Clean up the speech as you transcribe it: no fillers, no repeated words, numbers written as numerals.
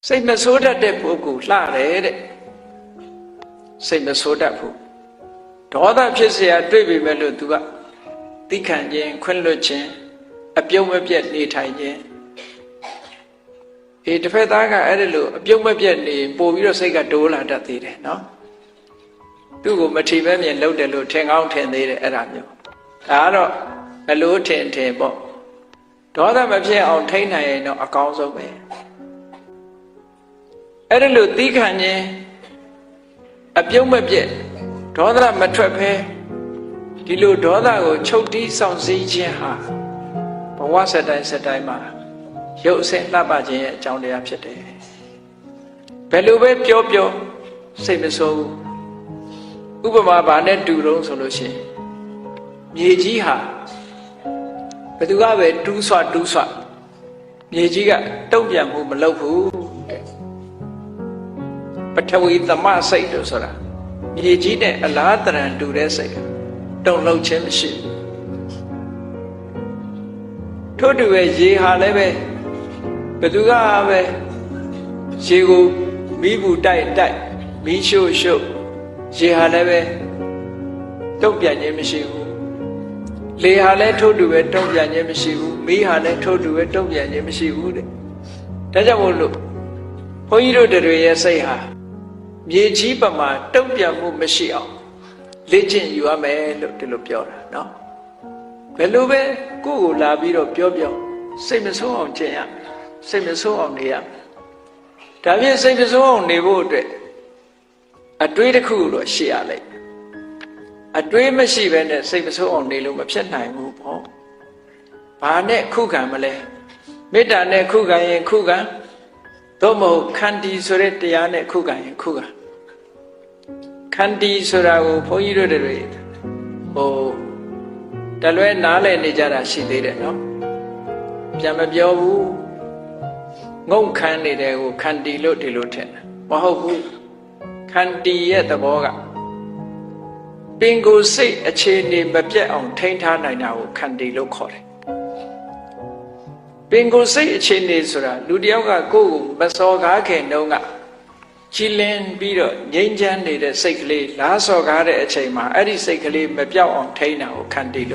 စိတ်မဆိုးတတ်တဲ့ပုဂ္ဂိုလ်လှတယ်တဲ့စိတ်မဆိုးတတ်ဘူးဒေါသဖြစ်เสียတွေ့ပြီမဲ့လို့ तू ကသိခံခြင်းခွင့်လွတ်ခြင်းအပြုံးမပြတ်နေထိုင်ခြင်းတစ်ဖက်သားကအဲ့ဒါလို့အပြုံးမပြတ်နေပို့ပြီးတော့စိတ်ကတိုးလာတတ်သေးတယ်နော်သူ့ကိုမထီမဲ့မြင်လုပ်တယ်လို့ထင်ကောင်းထင်သေးတယ်အဲ့ဒါမျိုးဒါကတော့အလိုထင်ပေါ့ဒေါသမဖြစ်အောင်ထိန်းနိုင်ရင်တော့အကောင်းဆုံးပဲအဲ့ဒါလို့သိခံခြင်းအပြုံးမပြတ်ဒေါသမထွက်ဖဲဒီလိုဒေါသကိုချုပ်တီးဆောင်စည်းခြင်းဟာဘဝစတိုင်းမှာရုပ်အစဉ်လှပခြင်းရဲ့အကြောင်းတရားဖြစ်တယ်ဘယ်လိုပဲပြောစိတ်မဆိုးဘူးဥပမာဘာနဲ့တူတော့ဆိုလို့ရှိရင်မြေကြီးဟာဘယ်သူကပဲတူးဆွမြေကြီးကတုံ့ပြန်မှုမလုပ်ဘူးတဲ့ပထဝီသမစိတ်လို့ဆိုတာမြေကြီးနဲ့အလားတရံတူတဲ့စိတ်တုံ့လောက်ခြင်းမရှိဘူးထို့တူပဲရေဟာလည်းပဲဘယ်သူကပဲရေကိုမီးဘူးတိုက်မီးရှို့ရေဟာလည်းပဲတုံ့ပြန်ခြင်းမရှိဘူးလေဟာလည်းထို့တူပဲတုံ့ပြန်ခြင်းမရှိဘူးမီးဟာလည်းထို့တူပဲတုံ့ပြန်ခြင်းမရှိဘူးတဲ့ဒါကြောင့်မို့လို့ဘုန်းကြီးတို့တွေရဲ့စိတ်ဟာမြေကြီးပမာတုံ့ပြန်မှုမရှိအောင်လေ့ကျင့်ယူရမယ်လို့ဒီလိုပြောတာနော်ဘယ်လိုပဲကိုယ့်ကိုလာပြီးတော့ပြောစိတ်မဆိုးအောင်ကျင့်ရစိတ်မဆိုးအောင်နေရဒါဖြင့်စိတ်မဆိုးအောင်နေဖို့အတွက်အတွေးတစ်ခုတော့ရှိရလိမ့်အတွေးမရှိဘဲနဲ့စိတ်မဆိုးအောင်နေလို့မဖြစ်နိုင်ဘူးပေါ့ဘာနဲ့ခုခံမလဲမေတ္တာနဲ့ခုခံရင်ခုခံသို့မဟုတ်ခန္တီဆိုတဲ့တရားနဲ့ခုခံရင်ခုခံခန္တီဆိုတာကိုဘုန်းကြီးတို့တွေတလွဲနားလည်နေကြတာရှိသေးတယ်နော်ပြန်မပြောဘူးငုံခမ်းနေတဲ့ကိုခန္တီလို့ဒီလိုထင်တယ်မဟုတ်ဘူးခန္တီရဲ့သဘောကပင်ကိုယ်စိတ်အခြေအနေမပြတ်အောင်ထိန်းထားနိုင်တာကိုခန္တီလို့ခေါ်တယ်ပင်ကိုယ်စိတ်အခြေအနေဆိုတာလူတယောက်ကကိုယ့်ကိုမစော်ကားခင်တုန်းကကြည်လင်ပြီးတော့ငြိမ်းချမ်းနေတဲ့စိတ်ကလေးလားစော်ကားတဲ့အချိန်မှာအဲ့ဒီစိတ်ကလေးမပြောက်အောင်ထိန်းတာကိုခန္တီလို့